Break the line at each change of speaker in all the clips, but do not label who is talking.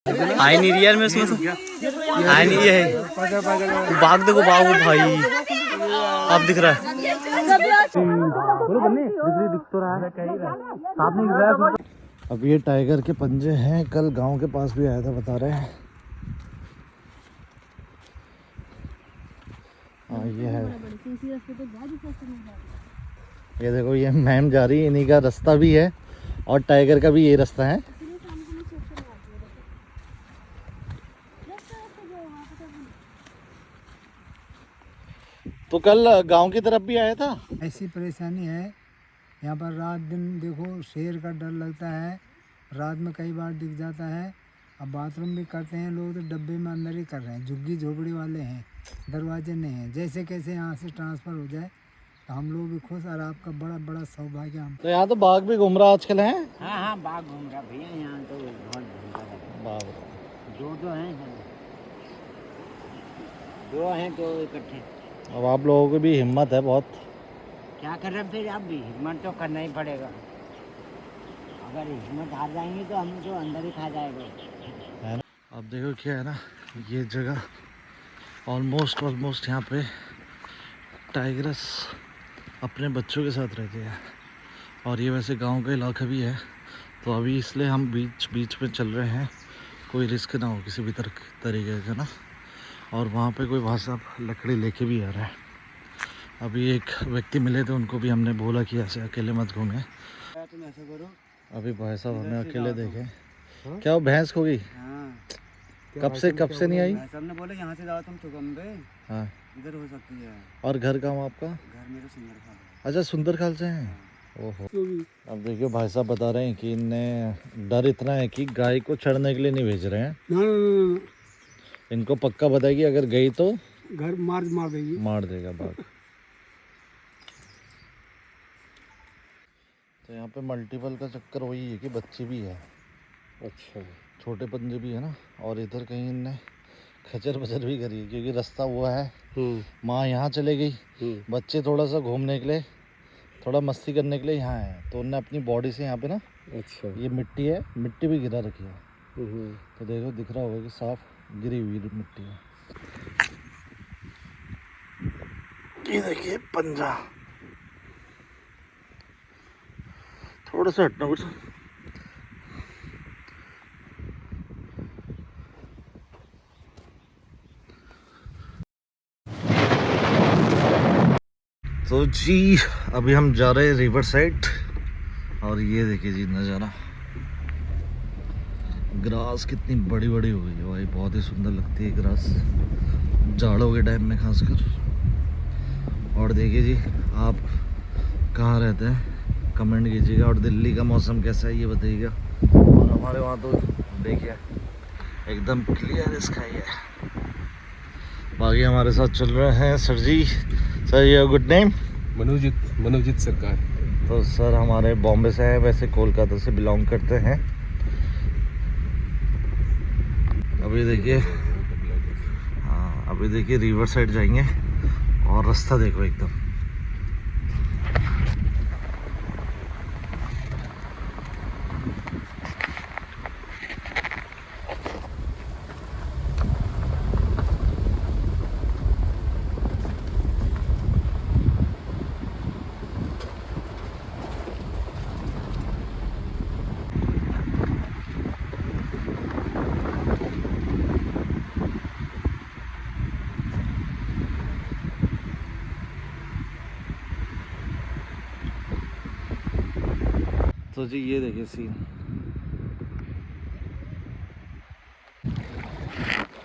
आई नहीं रही यार मैं उसमें से आई नहीं है। बाघ देखो बाघ भाई अब दिख रहा है। दिख तो रहा है।
अब ये टाइगर के पंजे हैं, कल गांव के पास भी आया था बता रहे हैं। हाँ ये है, ये देखो ये मैम जा रही है, इन्हीं का रास्ता भी है और टाइगर का भी ये रास्ता है। तो कल गांव की तरफ भी आया था।
ऐसी परेशानी है यहाँ पर, रात दिन देखो शेर का डर लगता है, रात में कई बार दिख जाता है। अब बाथरूम भी करते हैं लोग तो डब्बे में अंदर ही कर रहे हैं, झुग्गी झोपड़ी वाले हैं, दरवाजे नहीं हैं। जैसे कैसे यहाँ से ट्रांसफ़र हो जाए तो हम लोग भी खुश, और आपका बड़ा बड़ा सौभाग्य हम।
तो यहाँ तो बाघ भी घूम रहा आजकल है।
हाँ हाँ बाघ घूम रहा भैया, यहाँ तो बहुत घूमता है
बाघ
दो हैं, दो हैं तो इकट्ठे।
अब आप लोगों की भी हिम्मत है बहुत।
क्या कर रहे हैं फिर, आप भी हिम्मत तो करना ही पड़ेगा। अगर हिम्मत हार जाएंगे तो हम तो अंदर ही खा जाएगा,
है ना। अब देखो क्या है ना, ये जगह ऑलमोस्ट यहाँ पे टाइगर्स अपने बच्चों के साथ रहते हैं और ये वैसे गांव का इलाका भी है। तो अभी इसलिए हम बीच में चल रहे हैं, कोई रिस्क ना हो किसी भी तरीके का ना। और वहाँ पे कोई भाई साहब लकड़ी लेके भी आ रहा है। अभी एक व्यक्ति मिले थे, उनको भी हमने बोला कि ऐसे अकेले मत घूमे।
तुम ऐसा करो,
अभी भाई साहब हमें अकेले देखे। क्या वो भैंस खो गई? कब से नहीं आई?
सबने बोले यहाँ से जाओ तुम चुकम पे,
हाँ
इधर हो सकती है।
और घर कहाँ आपका?
घर मेरा सुंदर खाल।
अच्छा सुंदरखाल से हैं। ओहो। अब देखियो भाई साहब बता रहे हैं कि इन्हें डर इतना है कि गाय को चढ़ने के लिए नहीं भेज रहे हैं। इनको पक्का बताएगी अगर गई तो
घर मार देगी,
मार देगा बाघ। तो यहाँ पे मल्टीपल का चक्कर वही है कि बच्चे भी है, अच्छा छोटे पंजे भी है ना। और इधर कहीं इनने खचर बचर भी करी है क्योंकि रास्ता हुआ है। माँ यहाँ चले गई, बच्चे थोड़ा सा घूमने के लिए, थोड़ा मस्ती करने के लिए यहाँ है। तो उनने अपनी बॉडी से यहाँ पे ना, अच्छा ये मिट्टी है, मिट्टी भी गिरा रखी है। तो देखो दिख रहा होगा कि साफ गिरी हुई मिट्टी है। ये देखिए पंजा, थोड़ा सा हटना कुछ। तो जी अभी हम जा रहे हैं रिवर साइड और ये देखिए जी नज़ारा, ग्रास कितनी बड़ी बड़ी हो गई है भाई, बहुत ही सुंदर लगती है ग्रास जाड़ों के टाइम में खासकर। और देखिए जी आप कहाँ रहते हैं कमेंट कीजिएगा, और दिल्ली का मौसम कैसा है ये बताइएगा। और हमारे वहाँ तो देखिए एकदम क्लियर स्काई है। बाकी हमारे साथ चल रहे हैं सर जी। सर ये गुड नेम?
मनोजित सरकार।
तो सर हमारे बॉम्बे से हैं, वैसे कोलकाता से बिलोंग करते हैं। अभी देखिए, हाँ अभी देखिए रिवर साइड जाएंगे और रास्ता देखो एकदम। तो जी ये देखिए सीन।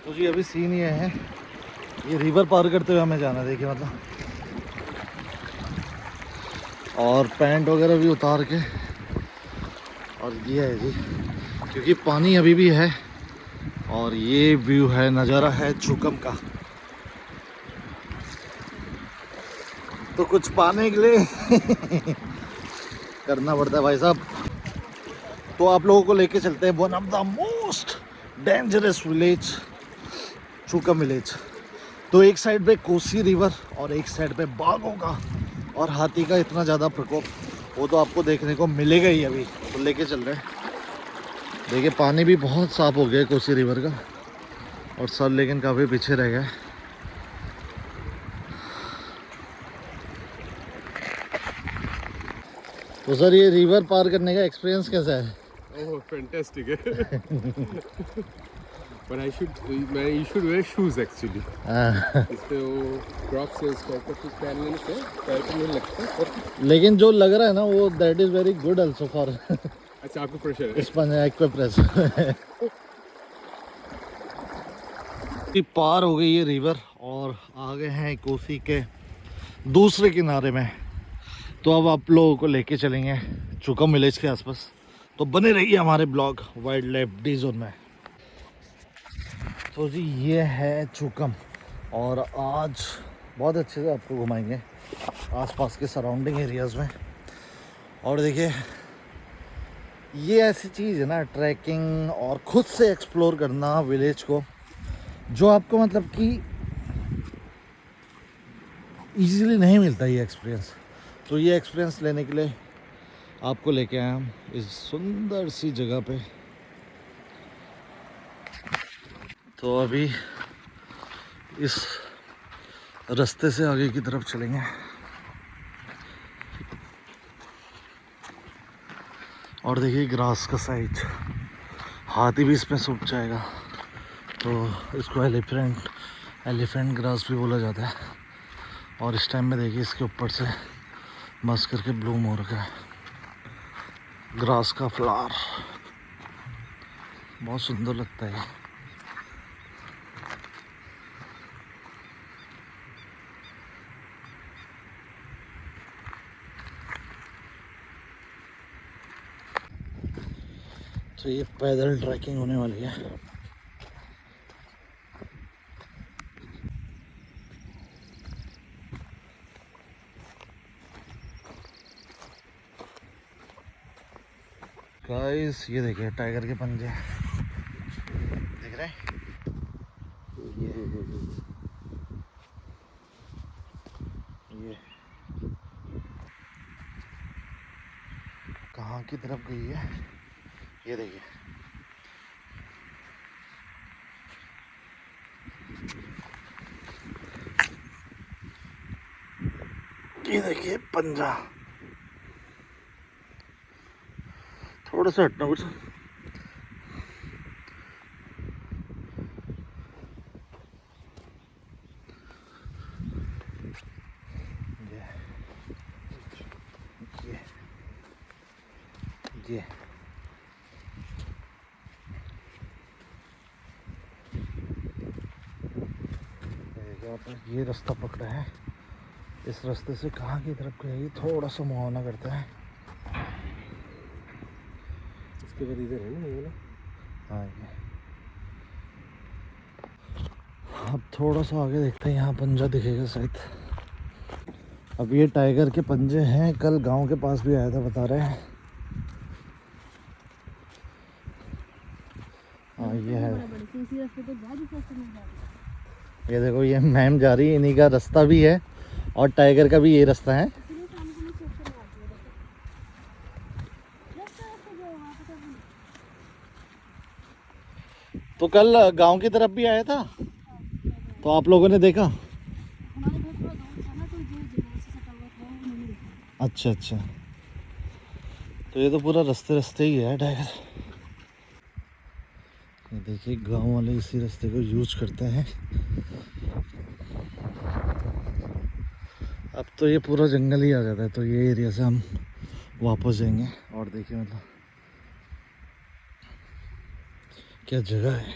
तो जी अभी सीन ये है, ये रिवर पार करते हुए हमें जाना, देखिए मतलब। और पैंट वगैरह भी उतार के, और ये है जी क्योंकि पानी अभी भी है। और ये व्यू है, नज़ारा है चुकम का। तो कुछ पाने के लिए करना पड़ता है भाई साहब। तो आप लोगों को लेके चलते हैं one of the most dangerous village, Chukam village. तो एक साइड पे कोसी रिवर और एक साइड पे बाघों का और हाथी का इतना ज़्यादा प्रकोप, वो तो आपको देखने को मिलेगा ही। अभी तो लेके चल रहे हैं। देखिए पानी भी बहुत साफ हो गया है कोसी रिवर का, और सर लेकिन काफ़ी पीछे रह गया है। तो सर ये रिवर पार करने का एक्सपीरियंस कैसा है?
Oh, fantastic. But you should wear shoes actually. इसपे वो क्रॉक्स है, इसका ऊपर कुछ पहन लेने से पैर पे नहीं लगता। और
लेकिन जो लग रहा है ना वो that is very good also for
अच्छा आपको प्रेशर है।
एक्वेप्रेस। पार हो गई ये रिवर और आ गए हैं कोसी के दूसरे किनारे में। तो अब आप लोगों को लेके चलेंगे चुकम विलेज के आसपास, तो बने रहिए हमारे blog wild life D zone में। तो जी ये है चुकम, और आज बहुत अच्छे से आपको घुमाएंगे आसपास के सराउंडिंग एरियाज़ में। और देखिए ये ऐसी चीज़ है ना, ट्रैकिंग और खुद से एक्सप्लोर करना विलेज को, जो आपको मतलब कि इजीली नहीं मिलता ये एक्सपीरियंस। तो ये एक्सपीरियंस लेने के लिए आपको लेके आए हम इस सुंदर सी जगह पे। तो अभी इस रास्ते से आगे की तरफ चलेंगे, और देखिए ग्रास का साइज, हाथी भी इसमें सूख जाएगा। तो इसको एलिफेंट ग्रास भी बोला जाता है। और इस टाइम में देखिए इसके ऊपर से मस्त करके ब्लूम हो रखा है ग्रास का फ्लावर, बहुत सुंदर लगता है। तो ये पैदल ट्रैकिंग होने वाली है। गाइस ये देखिए टाइगर के पंजे दिख रहे हैं। ये कहाँ की तरफ गई है ये देखिए। ये देखिए पंजा, थोड़ा सा हटना कुछ। ये ये रास्ता पकड़ा है, इस रास्ते से कहाँ की तरफ गई थोड़ा सा मुहावना करता है।
इसके बाद इधर है ना ये ना।
हाँ ये अब थोड़ा सा आगे देखते हैं, यहाँ पंजा दिखेगा शायद। अब ये टाइगर के पंजे हैं, कल गांव के पास भी आया था बता रहे हैं। हाँ ये है, ये देखो ये मैम जा रही है, इन्हीं का रास्ता भी है और टाइगर का भी ये रास्ता है। तो कल गांव की तरफ भी आया था तो आप लोगों ने देखा? अच्छा अच्छा, तो ये तो पूरा रास्ते रास्ते ही है टाइगर। ये देखिए गांव वाले इसी रास्ते को यूज करते हैं। अब तो ये पूरा जंगल ही आ जाता है, तो ये एरिया से हम वापस जाएंगे। और देखिए मतलब क्या जगह है।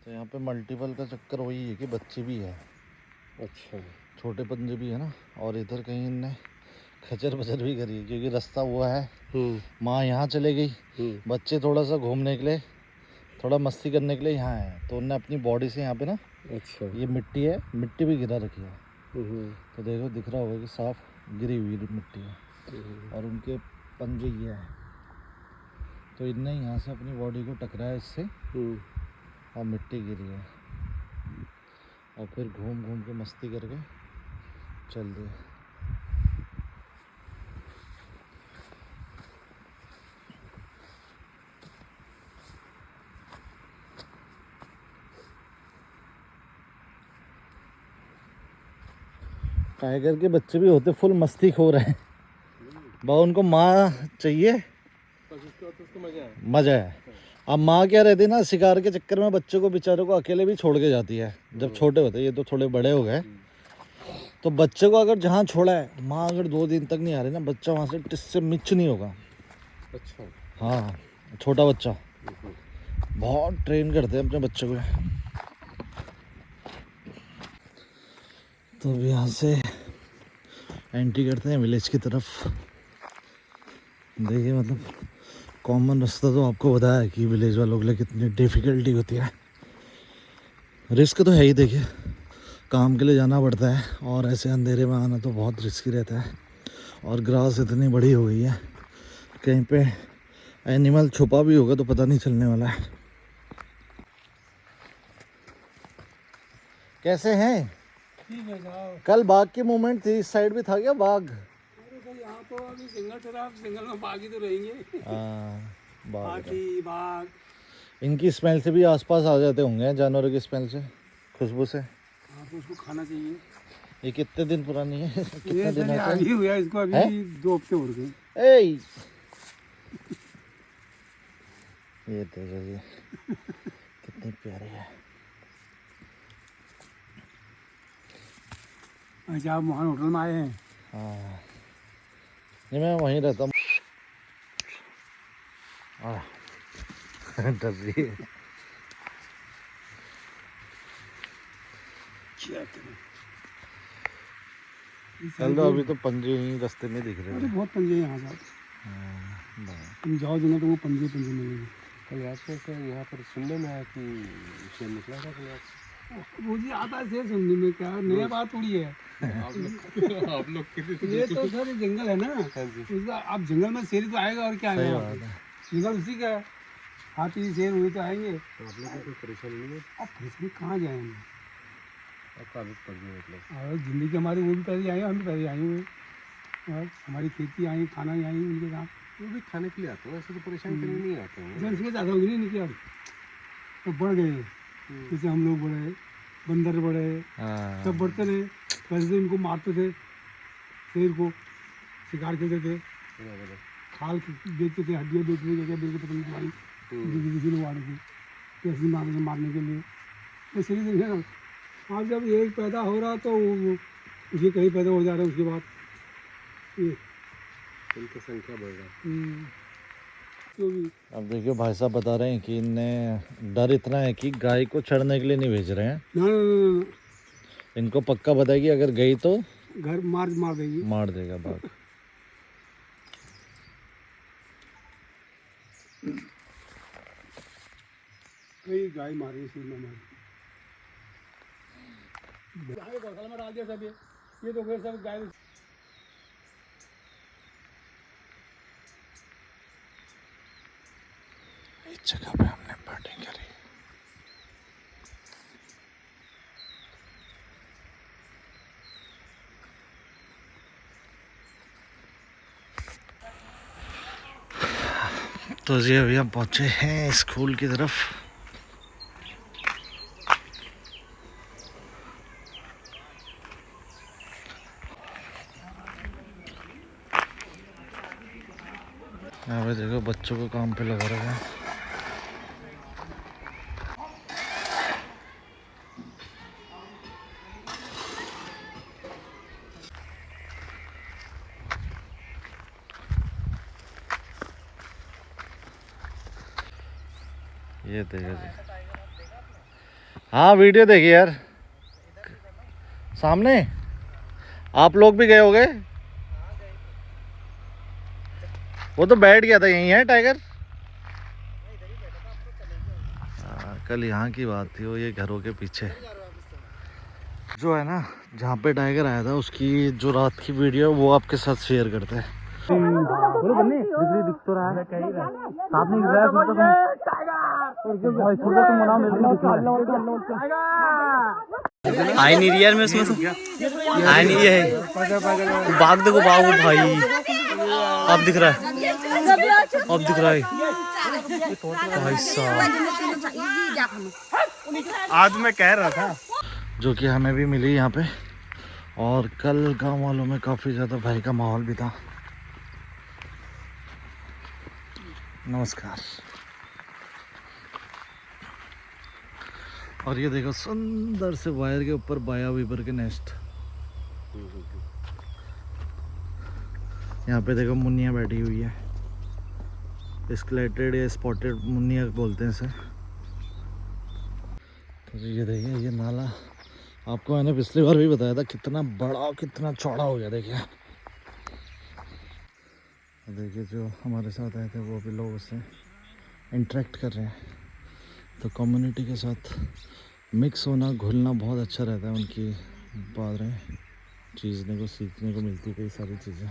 तो यहाँ पे मल्टीपल का चक्कर वही है कि बच्चे भी है,
अच्छा
छोटे पंजे भी है ना, और इधर कहीं इनने खचर बचर भी करी है क्योंकि रास्ता हुआ है। माँ यहाँ चले गई, बच्चे थोड़ा सा घूमने के लिए, थोड़ा मस्ती करने के लिए यहाँ है, तो उनने अपनी बॉडी से यहाँ पे ना,
अच्छा
ये मिट्टी है, मिट्टी भी गिरा रखी है। तो देखो दिख रहा होगा कि साफ गिरी हुई मिट्टी है, और उनके पंजे ये हैं। तो इनने यहाँ से अपनी बॉडी को टकराया इससे, और मिट्टी गिरी है, और फिर घूम घूम के मस्ती करके चल दिए। टाइगर के बच्चे भी होते फुल मस्ती खो रहे हैं बा, उनको माँ चाहिए,
बस उसके बाद उसको मजा है।
मजा है। अब माँ क्या रहती है ना, शिकार के चक्कर में बच्चों को बेचारों को अकेले भी छोड़ के जाती है जब छोटे होते हैं। ये तो थोड़े बड़े हो गए, तो बच्चे को अगर जहाँ छोड़ा है माँ अगर 2 दिन तक नहीं आ रही ना, बच्चा वहाँ से टिस से मिच नहीं होगा।
अच्छा।
हाँ, छोटा बच्चा बहुत ट्रेन करते हैं अपने बच्चों को। तो अब यहाँ से एंट्री करते हैं विलेज की तरफ। देखिए मतलब कॉमन रास्ता तो आपको बताया है कि विलेज वालों के लिए कितनी डिफ़िकल्टी होती है, रिस्क तो है ही। देखिए काम के लिए जाना पड़ता है और ऐसे अंधेरे में आना तो बहुत रिस्की रहता है। और ग्रास इतनी बड़ी हो गई है, कहीं पे एनिमल छुपा भी होगा तो पता नहीं चलने वाला है। कैसे हैं?
ठीक है साहब।
कल बाघ की मूवमेंट थी, इस साइड भी था क्या बाघ?
अरे भाई यहाँ तो अभी सिंगल ट्रैप, सिंगल में बाघ ही तो रहेंगे।
हाँ बाघ।
हाथी, बाघ।
इनकी स्मेल से भी आसपास आ जाते होंगे, जानवरों की स्मेल से, खुशबू से।
आपको उसको खाना चाहिए।
ये कितने दिन पुरानी है?
ये
कितने दिन
सर आगे हुआ इसको अभी
है?
2 हफ्ते हो गए।
ए ये देखो ये कितनी प्यारी है।
अच्छा आप मोहन होटल में आए हैं?
हाँ नहीं, मैं वहीं रहता हूँ। डर रही है। चल दो, अभी तो पंजे ही रास्ते में दिख रहे
अरे
हैं।
बहुत पंजे हैं यहाँ साहब, तुम जाओ जगह तो वो पंजे पंजे मिलेंगे।
कल आसपास से यहाँ पर सुनने में आया कि शेर निकला था कल रात।
वो जी आता है शेर सुनने में, क्या नया बात थोड़ी है।
आप लोग के
ये तो सर जंगल है ना,
हाँ जी।
उसका अब जंगल में शेर तो आएगा और क्या
सही
आएगा।
बात है।
जंगल उसी का है, हाथी शेर हुए तो आएंगे।
तो आप लोग को कोई परेशानी नहीं है?
अब परेशानी कहाँ जाए हम,
आपको आदत पड़ गई मतलब।
और जिंदगी हमारी वो भी पहले आए, हम भी पहले आए हुए, और हमारी खेती आई, खाना ही आई उनके साथ।
वो भी खाने के लिए आते हैं, ऐसे तो परेशान करने नहीं आते हैं।
जनसंख्या ज़्यादा होगी नहीं इनकी, अब तो बढ़ गए। जैसे हम लोग बढ़े, बंदर बढ़े,
हाँ
सब बढ़ते रहे। पहले तो इनको मारते थे, शेर को शिकार करते थे, खाल बेचते थे, हड्डियाँ बेचते थे, क्या बेचते पता नहीं तुम्हारी किसी लोग आ रहे थे कैसे मारने के लिए। तो शेर देखिए ना, आज जब एक पैदा हो रहा तो उसके कहीं पैदा हो जा रहे हैं, उसके बाद ये
इनकी संख्या बढ़ रहा है।
जो भी।
अब देखियो भाई साहब बता रहे हैं कि इन्हें डर इतना है कि गाय को चढ़ने के लिए नहीं भेज रहे हैं।
ना ना ना ना,
इनको पक्का पता है कि अगर गई तो
घर मार देगी।
मार देगा बाघ।
कई गाय मारी, शेर ने मारी। गौशाला में डाल दिया सब, ये तो गए सब गाय।
इस जगह पे हमने बैटिंग करी। तो जी अभी हम पहुंचे हैं स्कूल की तरफ। यहाँ पे देखो बच्चों को काम पे लगा रखा है। ये देखो जी, हाँ वीडियो देखिए यार सामने। आप लोग भी गए हो गए? वो तो बैठ गया था, यहीं है टाइगर। कल यहाँ की बात थी, वो ये घरों के पीछे जो है ना, जहाँ पे टाइगर आया था उसकी जो रात की वीडियो है वो आपके साथ शेयर करते हैं। बोलो बन्नी, दिख तो रहा है, साथ में गया
आई नहीं रही यार, मैं उसमें से आई नहीं है। बाघ देखो, बाघ भाई अब दिख रहा है, अब दिख रहा है भाई साहब। आज मैं कह रहा था
जो कि हमें भी मिली यहाँ पे, और कल गांव वालों में काफ़ी ज़्यादा भय का माहौल भी था। नमस्कार। और ये देखो सुंदर से वायर के ऊपर बाया वीपर के नेस्ट। यहाँ पे देखो मुन्निया बैठी हुई है, स्केलेटेड या स्पॉटेड मुन्निया बोलते हैं इसे। तो ये देखिए ये नाला आपको मैंने पिछली बार भी बताया था कितना बड़ा कितना चौड़ा हो गया। देखिए देखिए जो हमारे साथ आए थे वो भी लोग उससे इंटरेक्ट कर रहे हैं। तो कम्युनिटी के साथ मिक्स होना घुलना बहुत अच्छा रहता है। उनकी बातें चीज़ने को सीखने को मिलती कई सारी चीज़ें।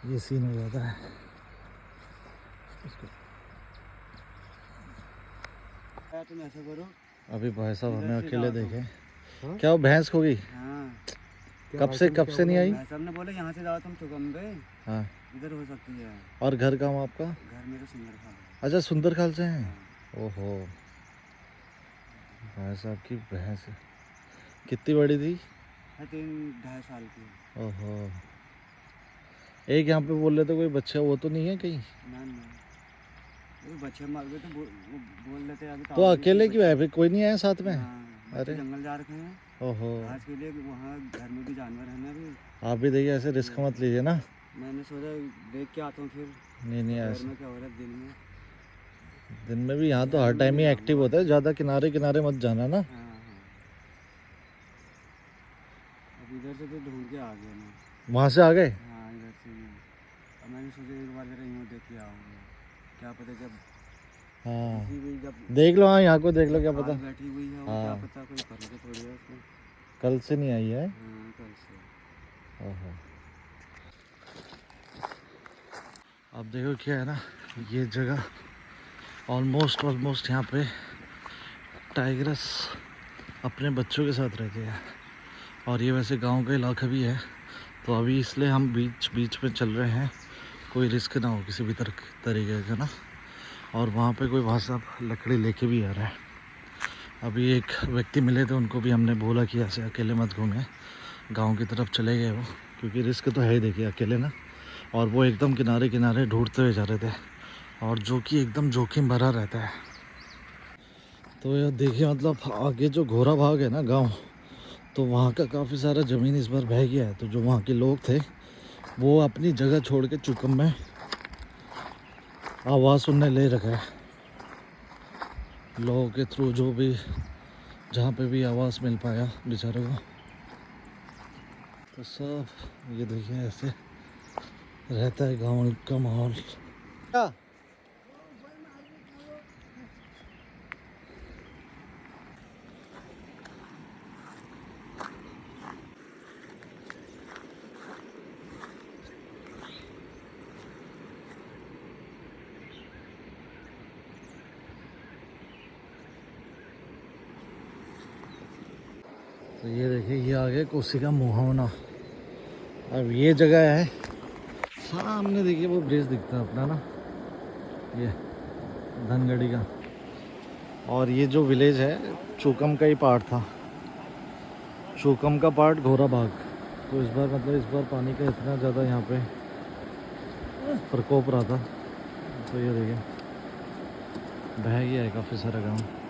ये सीन हो जाता है।
तुम ऐसा करो।
अभी भाई साहब हमें अकेले देखे। क्या वो भैंस खो गई?
हाँ
कब से नहीं आई?
भाई साहब ने बोला यहाँ से जाओ तुम चुकम पे,
हाँ
इधर हो सकती है।
और घर कहाँ आपका?
घर मेरा सुंदर था।
अच्छा सुंदर खाल से हैं। ओहो भाई साहब की भैंस कितनी बड़ी थी?
3-2.5 साल की।
ओहो एक यहाँ पे बोल रहे थे कोई बच्चा वो तो नहीं है कहीं?
ना वो बच्चे मार गए तो बोल देते अभी
तो अकेले क्यों है? फिर कोई नहीं आया साथ में?
अरे जंगल जा रखे हैं।
ओहो
आज के लिए वहाँ घर में भी जानवर है ना अभी।
आप भी देखिए ऐसे रिस्क मत लीजिए ना।
मैंने सोचा देख के आता हूँ फिर।
नहीं
ऐसा में क्या हो रहा है
दिन में भी यहाँ तो हर टाइम ही एक्टिव होता है। ज़्यादा किनारे किनारे मत जाना ना।
हाँ। अब इधर से तो ढूंढ के आ गया मैं।
वहाँ से आ गए?
हाँ इधर से ही। अब मैंने सोचा एक बार जरा यूँ देख के आऊँगा, क्या पता जब
हाँ देख लो। हाँ यहाँ को देख लो, क्या पता
बैठी हुई है
हाँ।
क्या पता कोई कर के थोड़ी है उसको।
कल से नहीं आई है।
हाँ कल से।
ओहो अब देखो क्या है ना, ये जगह ऑलमोस्ट यहाँ पे टाइगर्स अपने बच्चों के साथ रहते हैं। और ये वैसे गांव का इलाका भी है, तो अभी इसलिए हम बीच में चल रहे हैं, कोई रिस्क ना हो किसी भी तरीके का ना। और वहाँ पे कोई भाई साहब लकड़ी लेके भी आ रहा है। अभी एक व्यक्ति मिले थे, उनको भी हमने बोला कि ऐसे अकेले मत घूमें, गांव की तरफ चले गए वो, क्योंकि रिस्क तो है ही देखिए अकेले ना। और वो एकदम किनारे किनारे ढूंढते हुए जा रहे थे, और जो कि एकदम जोखिम भरा रहता है। तो यह देखिए मतलब आगे जो घोड़ा भाग है ना गांव, तो वहाँ का काफ़ी सारा ज़मीन इस बार बह गया है। तो जो वहाँ के लोग थे वो अपनी जगह छोड़ के चुकम में आवाज़ सुनने ले रखा है। लोगों के थ्रू जो भी जहाँ पे भी आवाज़ मिल पाया बेचारों को। तो सब ये देखिए ऐसे रहता है गाँव का माहौल। क्या तो ये देखिए ये आ गया कोसी का मुहावना। अब ये जगह है सामने, देखिए वो ब्रिज दिखता है अपना ना, ये धनगढ़ी का। और ये जो विलेज है चूकम का ही पार्ट था, चूकम का पार्ट घोड़ा भाग। तो इस बार पानी का इतना ज़्यादा यहाँ पे प्रकोप रहा था, तो ये देखिए बह गया है काफ़ी सारा गाँव।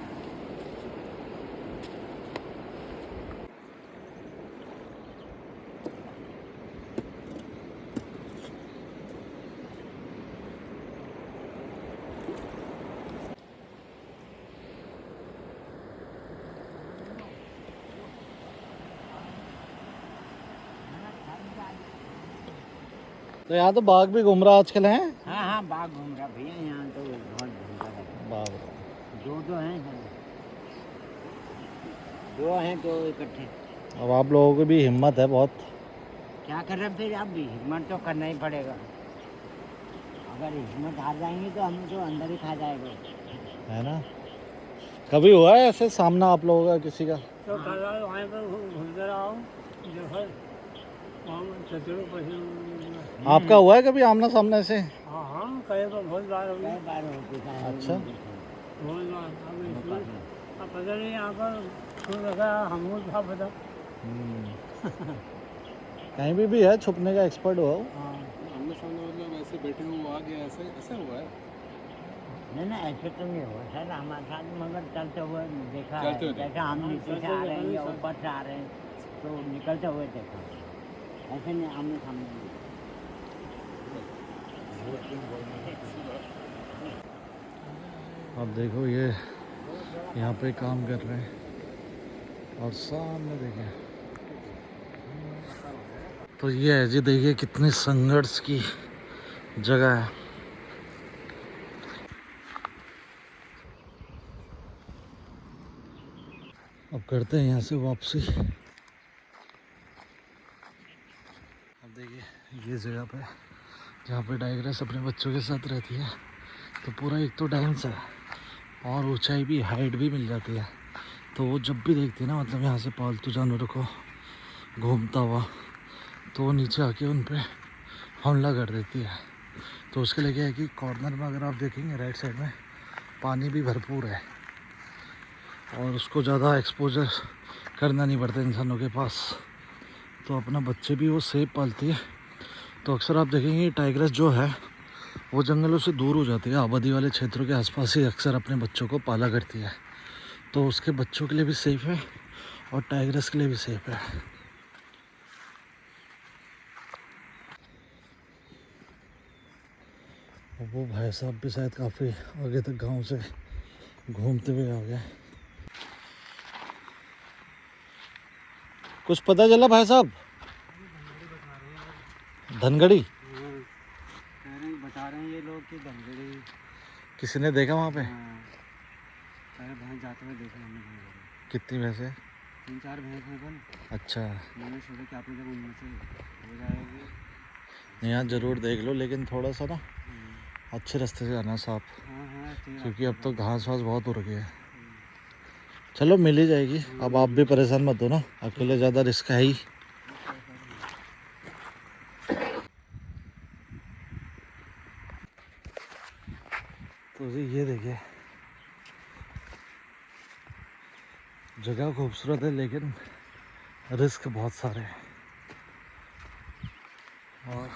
तो यहाँ तो बाघ भी घूम रहा आजकल है।
हाँ बाघ घूम रहा भैया यहाँ तो बहुत घूमता है।
बाघ
दो हैं, दो हैं तो इकट्ठे।
अब आप लोगों की भी हिम्मत है बहुत।
क्या कर रहे हैं फिर, अब भी हिम्मत तो करना ही पड़ेगा। अगर हिम्मत हार जाएंगे तो हम तो अंदर ही खा जाएगा,
है ना। कभी हुआ है ऐसे सामना आप लोगों का किसी का?
तो कल वहाँ पर घूमते रहो,
आपका हुआ है कभी आमना सामने से?
कई बार बहुत बार हो गई,
कई बार हो चुका है।
अच्छा।
बहुत बार। अब इसमें अब पता नहीं यहाँ पर क्यों लगा, हमको क्या पता।
कहीं भी है छुपने का एक्सपर्ट हो।
हाँ
आमने सामने मतलब ऐसे बैठे हुए आ गया, ऐसे ऐसे हुआ है।
नहीं नहीं ऐसे तो नहीं हुआ सर, हमारे साथ मगर चलते हुए देखा है।
चलते हुए
जैसे हम नीचे से आ रहे हैं या ऊपर से आ रहे हैं तो निकलते हुए देखा, ऐसे नहीं आमने सामने नहीं।
अब देखो ये यहाँ पे काम कर रहे हैं और सामने देखिए। तो ये है जी, देखिए कितनी संघर्ष की जगह है। अब करते हैं यहाँ से वापसी। अब देखिए ये जगह पे जहाँ पे टाइग्रेस अपने बच्चों के साथ रहती है, तो पूरा एक तो डांस है और ऊंचाई भी, हाइट भी मिल जाती है। तो वो जब भी देखती है ना, मतलब यहाँ से पालतू जानवरों को घूमता हुआ, तो वो नीचे आके उन पे हमला कर देती है। तो उसके लिए क्या है कि कॉर्नर में अगर आप देखेंगे राइट साइड में पानी भी भरपूर है और उसको ज़्यादा एक्सपोजर करना नहीं पड़ता इंसानों के पास, तो अपना बच्चे भी वो सेफ पालती है। तो अक्सर आप देखेंगे टाइग्रेस जो है वो जंगलों से दूर हो जाती है, आबादी वाले क्षेत्रों के आसपास ही अक्सर अपने बच्चों को पाला करती है। तो उसके बच्चों के लिए भी सेफ़ है और टाइग्रेस के लिए भी सेफ़ है। और वो भाई साहब भी शायद काफ़ी आगे तक गांव से घूमते हुए आ गए। कुछ पता चला भाई साहब? धनगढ़ी
बता रहे हैं ये लोग कि धनगढ़ी
किसी ने देखा वहाँ पे?
भैंस जाते हुए देखे हमने धनगढ़ी।
कितनी भैंसे?
3-4 भैंस हैं बन।
अच्छा,
मैंने सोचा कि आपने जब उनमें से हो जाएगी।
यहाँ ज़रूर देख लो, लेकिन थोड़ा सा ना अच्छे रास्ते से आना साफ,
हाँ हाँ
क्योंकि अब तो घास वास बहुत हो रखी है। चलो मिल ही जाएगी, अब आप भी परेशान मत हो ना, अकेले ज़्यादा रिस्क है ही। तो जी ये देखिए जगह खूबसूरत है, लेकिन रिस्क बहुत सारे हैं। और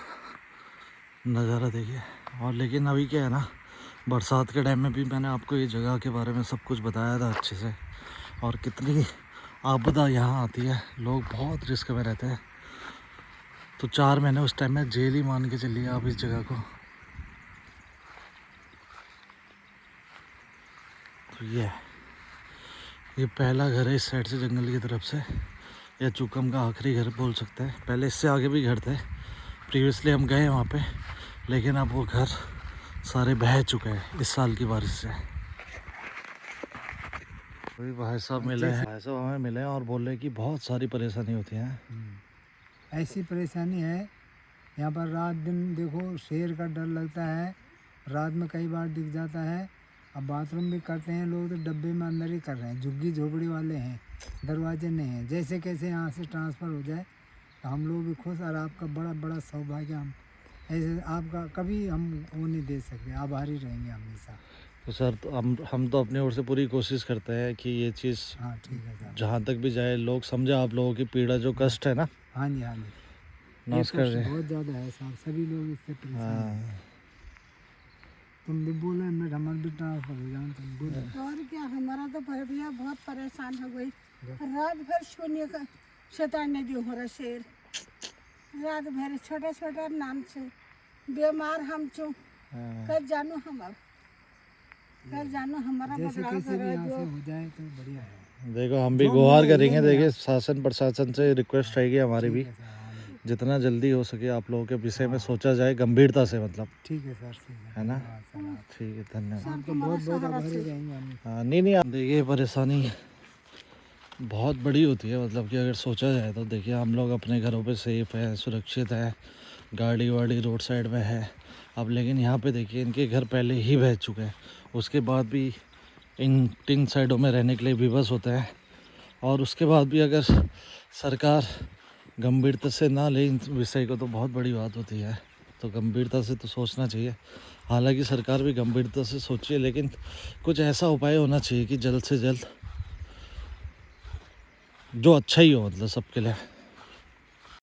नज़ारा देखिए। और लेकिन अभी क्या है ना, बरसात के टाइम में भी मैंने आपको ये जगह के बारे में सब कुछ बताया था अच्छे से, और कितनी आपदा यहाँ आती है, लोग बहुत रिस्क में रहते हैं। तो 4 महीने उस टाइम में जेल ही मान के चलिए आप इस जगह को। तो ये पहला घर है इस साइड से जंगल की तरफ से, या चुकम का आखिरी घर बोल सकते हैं। पहले इससे आगे भी घर थे, प्रीवियसली हम गए वहाँ पे, लेकिन अब वो घर सारे बह चुके हैं इस साल की बारिश से। वही भाई साहब मिले हैं, भाई साहब हमें मिले हैं और बोल रहे हैं कि बहुत सारी परेशानी होती है।
ऐसी परेशानी है यहाँ पर, रात दिन देखो शेर का डर लगता है, रात में कई बार दिख जाता है। अब बाथरूम भी करते हैं लोग तो डब्बे में अंदर ही कर रहे हैं, झुग्गी झोपड़ी वाले हैं, दरवाजे नहीं हैं। जैसे कैसे यहाँ से ट्रांसफ़र हो जाए तो हम लोग भी खुश, और आपका बड़ा बड़ा सौभाग्य। हम ऐसे आपका कभी हम वो नहीं दे सकते, आभारी रहेंगे हमेशा।
तो सर तो हम तो अपनी ओर से पूरी कोशिश करते हैं कि ये चीज़
हाँ ठीक है सर।
जहाँ तक भी जाए लोग समझे आप लोगों की पीड़ा, जो कष्ट है ना।
हाँ जी हाँ जी,
नमस्कार
ये
जी।
कष्ट बहुत ज़्यादा है साहब, सभी लोग इससे परेशान हैं।
हाँ
तुम भी बोले मैं हमारे भी ट्रांसफर हो जाऊँ, तुम बोले।
और क्या, हमारा तो भैया बहुत परेशान हो गई। रात भर शून्य का शैतान ने जो हो रहा शेर, रात भर छोटा छोटा नाम से बीमार हम चुप कर जानू, हम अब कर जानू हमारा
जैसे
बदलाव
कैसे भी
करे
यहाँ से
जो
हो जाए तो बढ़िया है।
देखो हम भी गुहार करेंगे, देखिए शासन प्रशासन से रिक्वेस्ट रहेगी हमारी भी,
ठीक है सर, हाँ जी।
जितना जल्दी हो सके आप लोगों के विषय में सोचा जाए गंभीरता से, मतलब
ठीक है सर, ठीक
है ना।
धन्यवाद सर, आप
ठीक है, धन्यवाद।
आपको बहुत बहुत आभारी रहेंगे हम।
हाँ नहीं आप देखिए परेशानी बहुत बड़ी होती है, मतलब कि अगर सोचा जाए तो देखिए हम लोग अपने घरों पे सेफ़ है, सुरक्षित है, गाड़ी वाड़ी रोड साइड में है। अब लेकिन यहाँ पे देखिए इनके घर पहले ही बह चुके हैं, उसके बाद भी इन साइडों में रहने के लिए विवश होते हैं, और उसके बाद भी अगर सरकार गंभीरता से ना ले इन विषय को तो बहुत बड़ी बात होती है। तो गंभीरता से तो सोचना चाहिए। हालांकि सरकार भी गंभीरता से सोची है, लेकिन कुछ ऐसा उपाय होना चाहिए कि जल्द से जल्द जो अच्छा ही हो, मतलब सबके लिए।